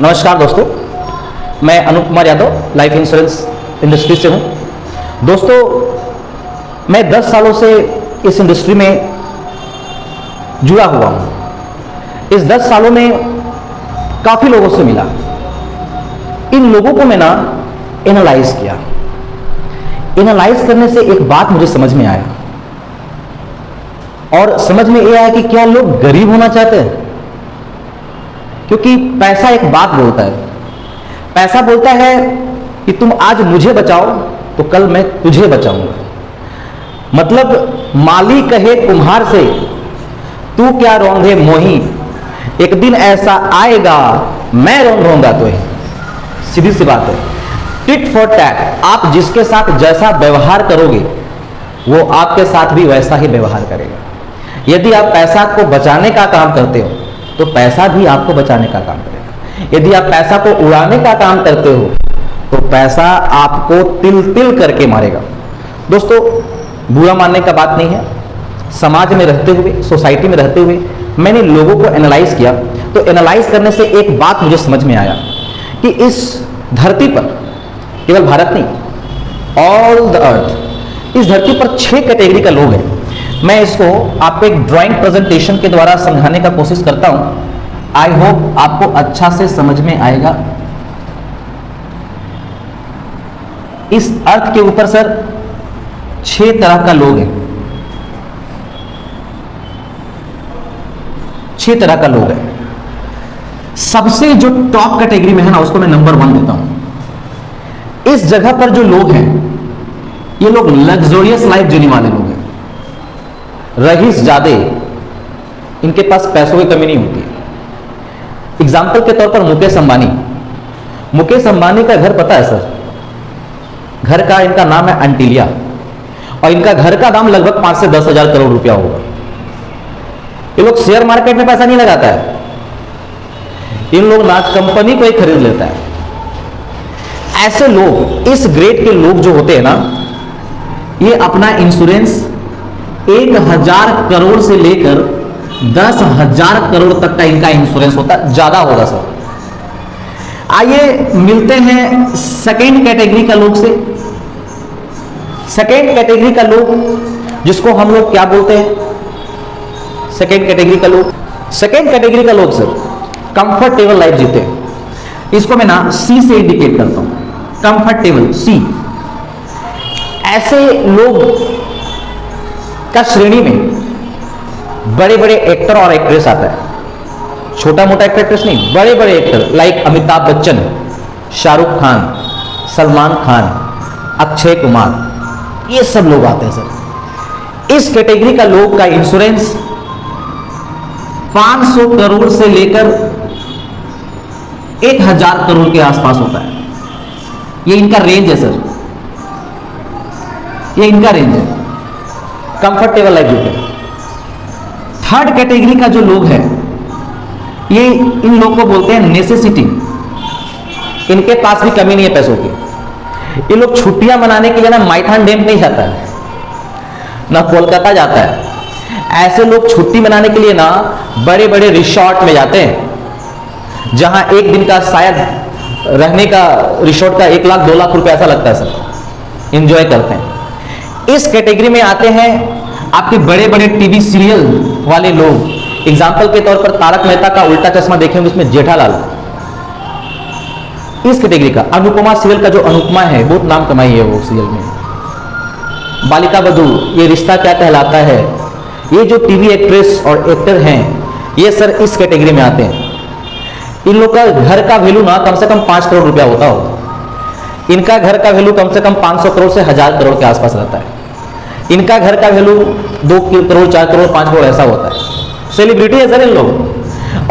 नमस्कार दोस्तों, मैं Anoop Kumar Yadav life insurance industry से हूँ। दोस्तों, मैं 10 सालों से इस इंडस्ट्री में जुड़ा हुआ हूँ। इस 10 सालों में काफ़ी लोगों से मिला। इन लोगों को मैं एनालाइज किया। एनालाइज करने से एक बात मुझे समझ में आया, और समझ में ये आया कि क्या लोग गरीब होना चाहते हैं? क्योंकि पैसा एक बात बोलता है। पैसा बोलता है कि तुम आज मुझे बचाओ तो कल मैं तुझे बचाऊंगा। मतलब माली कहे कुम्हार से, तू क्या रौंदे मोही, एक दिन ऐसा आएगा मैं रौंदूंगा तो ही। सीधी सी बात है, टिट फॉर टैट। आप जिसके साथ जैसा व्यवहार करोगे वो आपके साथ भी वैसा ही व्यवहार करेगा। यदि आप पैसा को बचाने का काम करते हो तो पैसा भी आपको बचाने का काम करेगा। यदि आप पैसा को उड़ाने का काम करते हो तो पैसा आपको तिल तिल करके मारेगा। दोस्तों, बुरा मानने का बात नहीं है। समाज में रहते हुए, सोसाइटी में रहते हुए मैंने लोगों को एनालाइज किया, तो एनालाइज करने से एक बात मुझे समझ में आया कि इस धरती पर, केवल भारत नहीं, ऑल द अर्थ, इस धरती पर 6 कैटेगरी का लोग हैं। मैं इसको आपको एक ड्राइंग प्रेजेंटेशन के द्वारा समझाने का कोशिश करता हूं। आई होप आपको अच्छा से समझ में आएगा। इस अर्थ के ऊपर सर 6 तरह का लोग हैं। 6 तरह का लोग हैं। सबसे जो टॉप कैटेगरी में है ना, उसको मैं नंबर 1 देता हूं। इस जगह पर जो लोग हैं, ये लोग लग्जोरियस लाइफ जीने वाले लोग हैं। रईस जादे, इनके पास पैसों की कमी नहीं होती है। एग्जाम्पल के तौर पर मुकेश अंबानी। मुकेश अंबानी का घर पता है सर? घर का इनका नाम है अंटिलिया, और इनका घर का दाम लगभग 5 से 10 हजार करोड़ रुपया होगा। ये लोग शेयर मार्केट में पैसा नहीं लगाता है, इन लोग ना कंपनी को ही खरीद लेता है। ऐसे लोग, इस ग्रेड के लोग जो होते हैं ना, ये अपना इंश्योरेंस 1000 करोड़ से लेकर 10,000 करोड़ तक का इनका इंश्योरेंस होता है। ज्यादा होगा सर। आइए मिलते हैं सेकेंड कैटेगरी का लोग से। सेकेंड कैटेगरी का लोग, जिसको हम लोग क्या बोलते हैं? सेकेंड कैटेगरी का लोग, सेकेंड कैटेगरी का लोग सर कंफर्टेबल लाइफ जीते हैं। इसको मैं ना सी से इंडिकेट करता हूं, कंफर्टेबल, सी। ऐसे लोग का श्रेणी में बड़े बड़े एक्टर और एक्ट्रेस आता है। छोटा मोटा एक्टर एक्ट्रेस नहीं, बड़े बड़े एक्टर लाइक अमिताभ बच्चन, शाहरुख खान, सलमान खान, अक्षय कुमार, ये सब लोग आते हैं सर। इस कैटेगरी का लोग का इंश्योरेंस 500 करोड़ से लेकर 1000 करोड़ के आसपास होता है। ये इनका रेंज है सर, ये इनका रेंज है। कंफर्टेबल लाइफ जीते हैं। थर्ड कैटेगरी का जो लोग हैं, ये इन लोगों को बोलते हैं नेसेसिटी। इनके पास भी कमी नहीं है पैसों की। ये लोग छुट्टियां मनाने के लिए ना माइथन डैम नहीं जाता है, ना कोलकाता जाता है। ऐसे लोग छुट्टी मनाने के लिए ना बड़े बड़े रिसोर्ट में जाते हैं, जहां एक दिन का शायद रहने का रिसोर्ट का 1 लाख 2 लाख रुपए ऐसा लगता है सर। एंजॉय करते हैं। इस कैटेगरी में आते हैं आपके बड़े बड़े टीवी सीरियल वाले लोग। एग्जाम्पल के तौर पर तारक मेहता का उल्टा चश्मा देखे होंगे, इसमें जेठालाल। इस कैटेगरी का अनुपमा सीरियल का जो अनुपमा है, बहुत नाम कमाई है वो सीरियल में। बालिका वधू, ये रिश्ता क्या कहलाता है, ये जो टीवी एक्ट्रेस और एक्टर हैं, ये सर इस कैटेगरी में आते हैं। इन लोग का घर का वैल्यू ना कम से कम 5 करोड़ रुपया होता हो। इनका घर का वैल्यू कम से कम 500 करोड़ से 1000 करोड़ के आसपास रहता है। इनका घर का वैल्यू 2 करोड़ 4 करोड़ 5 करोड़ ऐसा होता है। सेलिब्रिटी है सर इन लोग,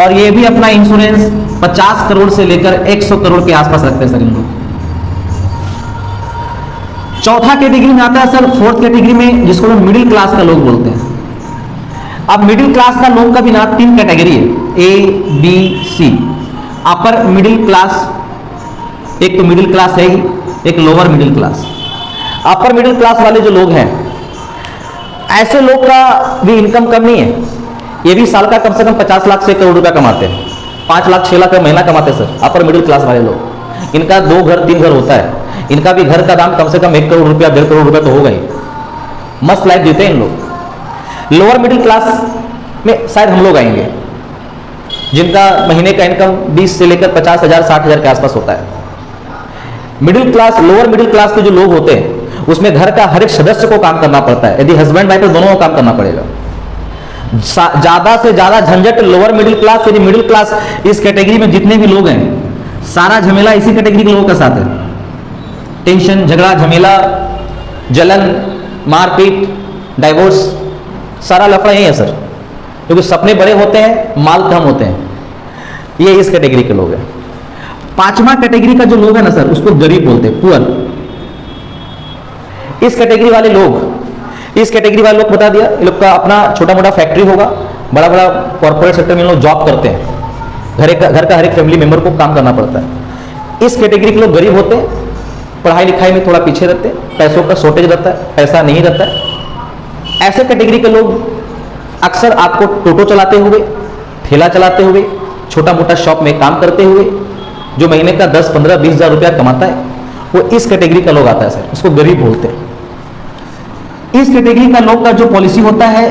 और ये भी अपना इंश्योरेंस 50 करोड़ से लेकर 100 करोड़ के आसपास रखते हैं सर इन लोग। चौथा कैटेगरी में आता है सर, फोर्थ कैटेगरी में, जिसको लोग मिडिल क्लास का लोग बोलते हैं। अब मिडिल क्लास का लोग का भी ना 3 कैटेगरी है, A, B, C। Upper middle class, एक तो मिडिल क्लास है ही, एक lower middle class. Upper middle class वाले जो लोग हैं, ऐसे लोग का भी इनकम कम नहीं है। ये भी साल का कम से कम 50 लाख से करोड़ रुपया कमाते हैं। 5 लाख 6 लाख का महीना कमाते सर, अपर मिडिल क्लास वाले लोग। इनका 2 घर 3 घर होता है, इनका भी घर का दाम कम से कम 1 करोड़ रुपया 1.5 करोड़ रुपया तो होगा ही। मस्त लाइफ जीते हैं इन लोग। लोअर मिडिल क्लास में शायद हम लोग आएंगे, जिनका महीने का इनकम 20 से लेकर 50,000 60,000 के आसपास होता है। Middle class, lower middle class के जो लोग होते हैं उसमें घर का हर एक सदस्य को काम करना पड़ता है। यदि हस्बैंड वाइफ तो दोनों को काम करना पड़ेगा। ज्यादा से ज्यादा झंझट लोअर मिडिल क्लास, यदि मिडिल क्लास इस कैटेगरी में जितने भी लोग हैं, सारा झमेला इसी कैटेगरी के लोगों के साथ है। टेंशन, झगड़ा, झमेला, जलन, मारपीट, डाइवोर्स, सारा लफड़ा यही है सर। क्योंकि सपने बड़े होते हैं, माल कम होते हैं। ये इस कैटेगरी के लोग हैं। 5वां कैटेगरी का जो लोग है ना सर, उसको गरीब बोलते हैं, पुअर। इस कैटेगरी वाले लोग बता दिया, ये लोग का अपना छोटा मोटा फैक्ट्री होगा, बड़ा बड़ा कॉर्पोरेट सेक्टर में लोग जॉब करते हैं, घर का हर एक फैमिली मेंबर को काम करना पड़ता है। इस कैटेगरी के लोग गरीब होते हैं, पढ़ाई लिखाई में थोड़ा पीछे रहते हैं, पैसों का शॉर्टेज रहता है, पैसा नहीं रहता है। ऐसे कैटेगरी के लोग अक्सर आपको टोटो चलाते हुए, ठेला चलाते हुए, छोटा मोटा शॉप में काम करते हुए, जो महीने का 10 15 20 हज़ार रुपया कमाता है, वो इस कैटेगरी का लोग आता है सर, उसको गरीब बोलते हैं। इस कैटेगरी का लोग का जो पॉलिसी होता है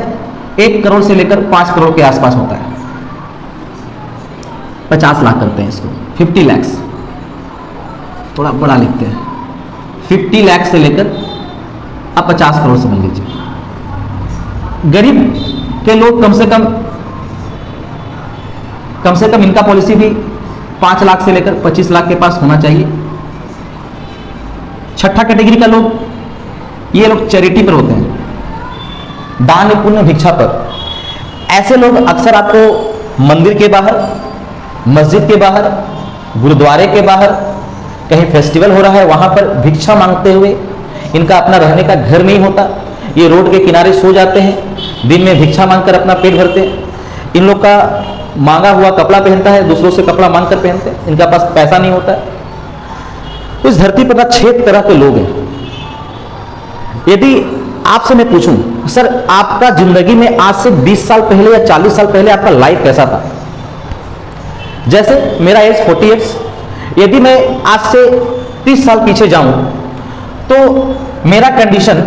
1 करोड़ से लेकर 5 करोड़ के आसपास होता है। 50 लाख करते हैं इसको, 50 लाख, थोड़ा बड़ा लिखते हैं, 50 लाख से लेकर आप 50 करोड़ समझ लीजिए। गरीब के लोग कम से कम इनका पॉलिसी भी 5 लाख से लेकर 25 लाख के पास होना चाहिए। छठा कैटेगरी का लोग, ये लोग चैरिटी पर होते हैं, दान पुण्य भिक्षा पर। ऐसे लोग अक्सर आपको मंदिर के बाहर, मस्जिद के बाहर, गुरुद्वारे के बाहर, कहीं फेस्टिवल हो रहा है वहां पर भिक्षा मांगते हुए, इनका अपना रहने का घर नहीं होता, ये रोड के किनारे सो जाते हैं, दिन में भिक्षा मांगकर अपना पेट भरते हैं। इन लोग का मांगा हुआ कपड़ा पहनता है, दूसरों से कपड़ा मांग कर पहनते हैं, इनका पास पैसा नहीं होता है। इस धरती पर 6 तरह के लोग हैं। यदि आपसे मैं पूछूं सर, आपका जिंदगी में आज से 20 साल पहले या 40 साल पहले आपका लाइफ कैसा था? जैसे मेरा एज 40 ईयर्स, यदि मैं आज से 30 साल पीछे जाऊं तो मेरा कंडीशन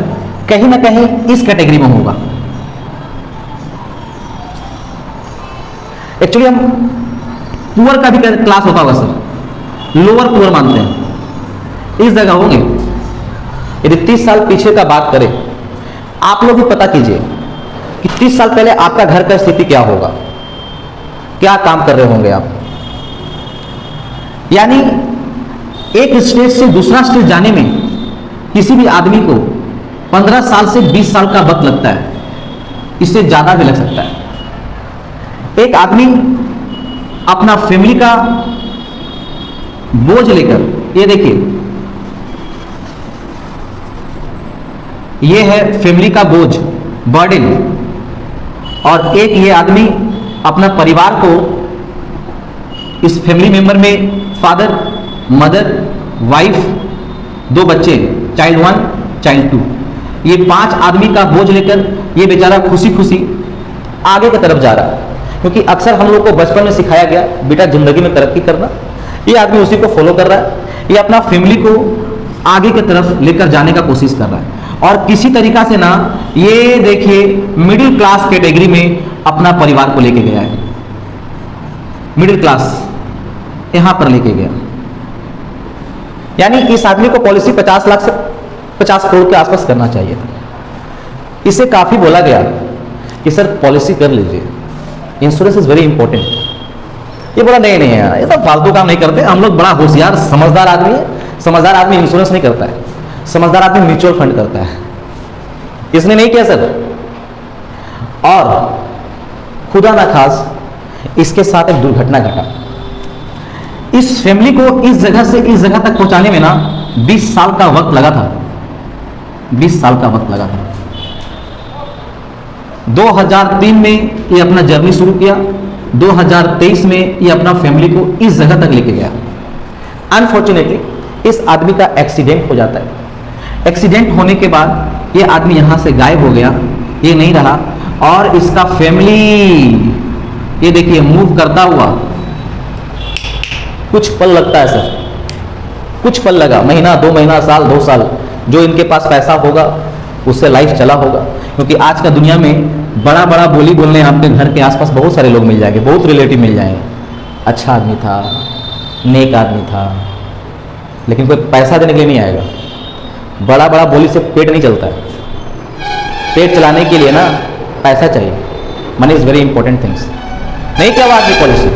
कहीं ना कहीं इस कैटेगरी में होगा। एक्चुअली हम पुअर का भी क्लास होता होगा सर, लोअर पुअर मानते हैं, इस जगह होंगे। यदि 30 साल पीछे का बात करें, आप लोग भी पता कीजिए कि 30 साल पहले आपका घर का स्थिति क्या होगा, क्या काम कर रहे होंगे आप। यानी एक स्टेज से दूसरा स्टेज जाने में किसी भी आदमी को 15 साल से 20 साल का वक्त लगता है, इससे ज्यादा भी लग सकता है। एक आदमी अपना फैमिली का बोझ लेकर, ये देखिए, ये है फैमिली का बोझ, बर्डन, और एक ये आदमी अपना परिवार को, इस फैमिली मेंबर में फादर, मदर, वाइफ, 2 बच्चे, चाइल्ड 1 चाइल्ड 2, ये 5 आदमी का बोझ लेकर ये बेचारा खुशी खुशी आगे की तरफ जा रहा है। क्योंकि अक्सर हम लोग को बचपन में सिखाया गया, बेटा जिंदगी में तरक्की करना, ये आदमी उसी को फॉलो कर रहा है, ये अपना फैमिली को आगे की तरफ लेकर जाने का कोशिश कर रहा है। और किसी तरीका से ना, ये देखिए मिडिल क्लास कैटेगरी में अपना परिवार को लेके गया है, मिडिल क्लास यहां पर लेके गया। यानी इस आदमी को पॉलिसी 50 लाख से 50 करोड़ के आसपास करना चाहिए था। इसे काफी बोला गया कि सर पॉलिसी कर लीजिए, इंश्योरेंस इज वेरी इंपॉर्टेंट। ये बोला नहीं नहीं यार, ये तो फालतू काम नहीं करते, हम लोग बड़ा होशियार समझदार आदमी है, समझदार आदमी इंश्योरेंस नहीं करता है, समझदार आदमी म्यूचुअल फंड करता है। इसने नहीं किया सर, और खुदा ना खास इसके साथ एक दुर्घटना घटा। इस फैमिली को इस जगह से इस जगह तक पहुंचाने में ना 20 साल का वक्त लगा था, 20 साल का वक्त लगा था। 2003 में ये अपना जर्नी शुरू किया, 2023 में ये अपना फैमिली को इस जगह तक लेके गया। अनफॉर्चुनेटली इस आदमी का एक्सीडेंट हो जाता है। एक्सीडेंट होने के बाद ये आदमी यहां से गायब हो गया, ये नहीं रहा, और इसका फैमिली ये देखिए मूव करता हुआ कुछ पल लगता है सर, कुछ पल लगा, महीना 2 महीना, साल 2 साल, जो इनके पास पैसा होगा उससे लाइफ चला होगा। क्योंकि आज का दुनिया में बड़ा बड़ा बोली बोलने आपके घर के आसपास बहुत सारे लोग मिल जाएंगे, बहुत रिलेटिव मिल जाएंगे। अच्छा आदमी था, नेक आदमी था, लेकिन कोई पैसा देने के लिए नहीं आएगा। बड़ा बड़ा बोली से पेट नहीं चलता है, पेट चलाने के लिए ना पैसा चाहिए। Money is very important things. नहीं क्या बात की पॉलिसी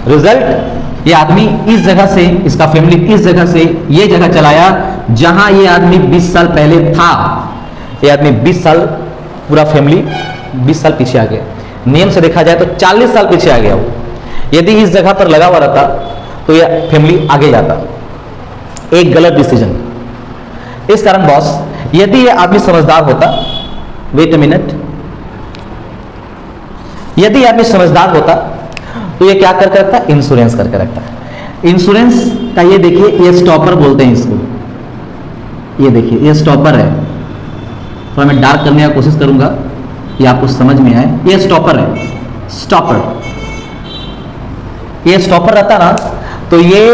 रिजल्ट, ये आदमी इस जगह से, इसका फैमिली इस जगह से ये जगह चलाया जहां ये आदमी 20 साल पहले था। ये आदमी 20 साल, पूरा फैमिली 20 साल पीछे आ गया। नियम से देखा जाए तो 40 साल पीछे आ गया वो। यदि इस जगह पर लगा हुआ रहता तो ये फैमिली आगे जाता। एक गलत डिसीजन। इस कारण बॉस, यदि ये आदमी समझदार होता, वेट अ मिनट, यदि आदमी समझदार होता तो ये क्या करके रखता? इंश्योरेंस करके रखता है। इंश्योरेंस का ये देखिए, ये स्टॉपर बोलते हैं इसको। ये देखिए, ये स्टॉपर है। थोड़ा मैं डार्क करने का कोशिश करूंगा कि आपको समझ में आए। ये स्टॉपर है, स्टॉपर। ये स्टॉपर रहता ना तो ये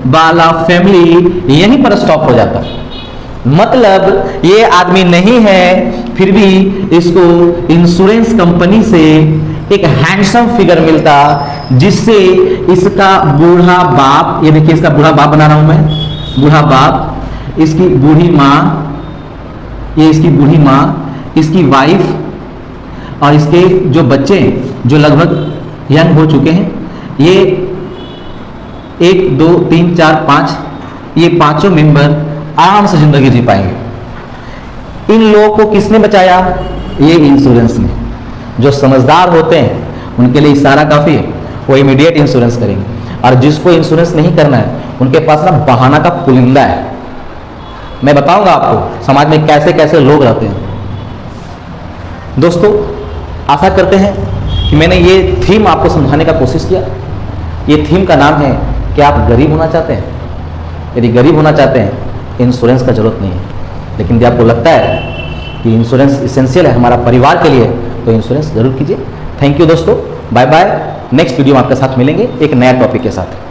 वाला फैमिली यहीं पर स्टॉप हो जाता। मतलब ये आदमी नहीं है, फिर भी इसको इंश्योरेंस कंपनी से एक हैंडसम फिगर मिलता, जिससे इसका बूढ़ा बाप, ये देखिए इसका बूढ़ा बाप बना रहा हूं मैं, बूढ़ा बाप, इसकी बूढ़ी माँ, ये इसकी बूढ़ी माँ, इसकी वाइफ और इसके जो बच्चे जो लगभग यंग हो चुके हैं, ये 1 2 3 4 5, ये पांचों मेंबर आराम से जिंदगी जी पाएंगे। इन लोगों को किसने बचाया? ये इंश्योरेंस ने। जो समझदार होते हैं उनके लिए इशारा काफी है, वो इमीडिएट इंश्योरेंस करेंगे। और जिसको इंश्योरेंस नहीं करना है उनके पास ना बहाना का पुलिंदा है। मैं बताऊंगा आपको समाज में कैसे कैसे लोग रहते हैं। दोस्तों, आशा करते हैं कि मैंने ये थीम आपको समझाने का कोशिश किया। ये थीम का नाम है कि आप गरीब होना चाहते हैं। यदि गरीब होना चाहते हैं, इंश्योरेंस का जरूरत नहीं है। लेकिन यदि आपको लगता है कि इंश्योरेंस इसेंशियल है हमारा परिवार के लिए, तो इंश्योरेंस जरूर कीजिए। थैंक यू दोस्तों, बाय बाय। नेक्स्ट वीडियो में आपके साथ मिलेंगे एक नया टॉपिक के साथ।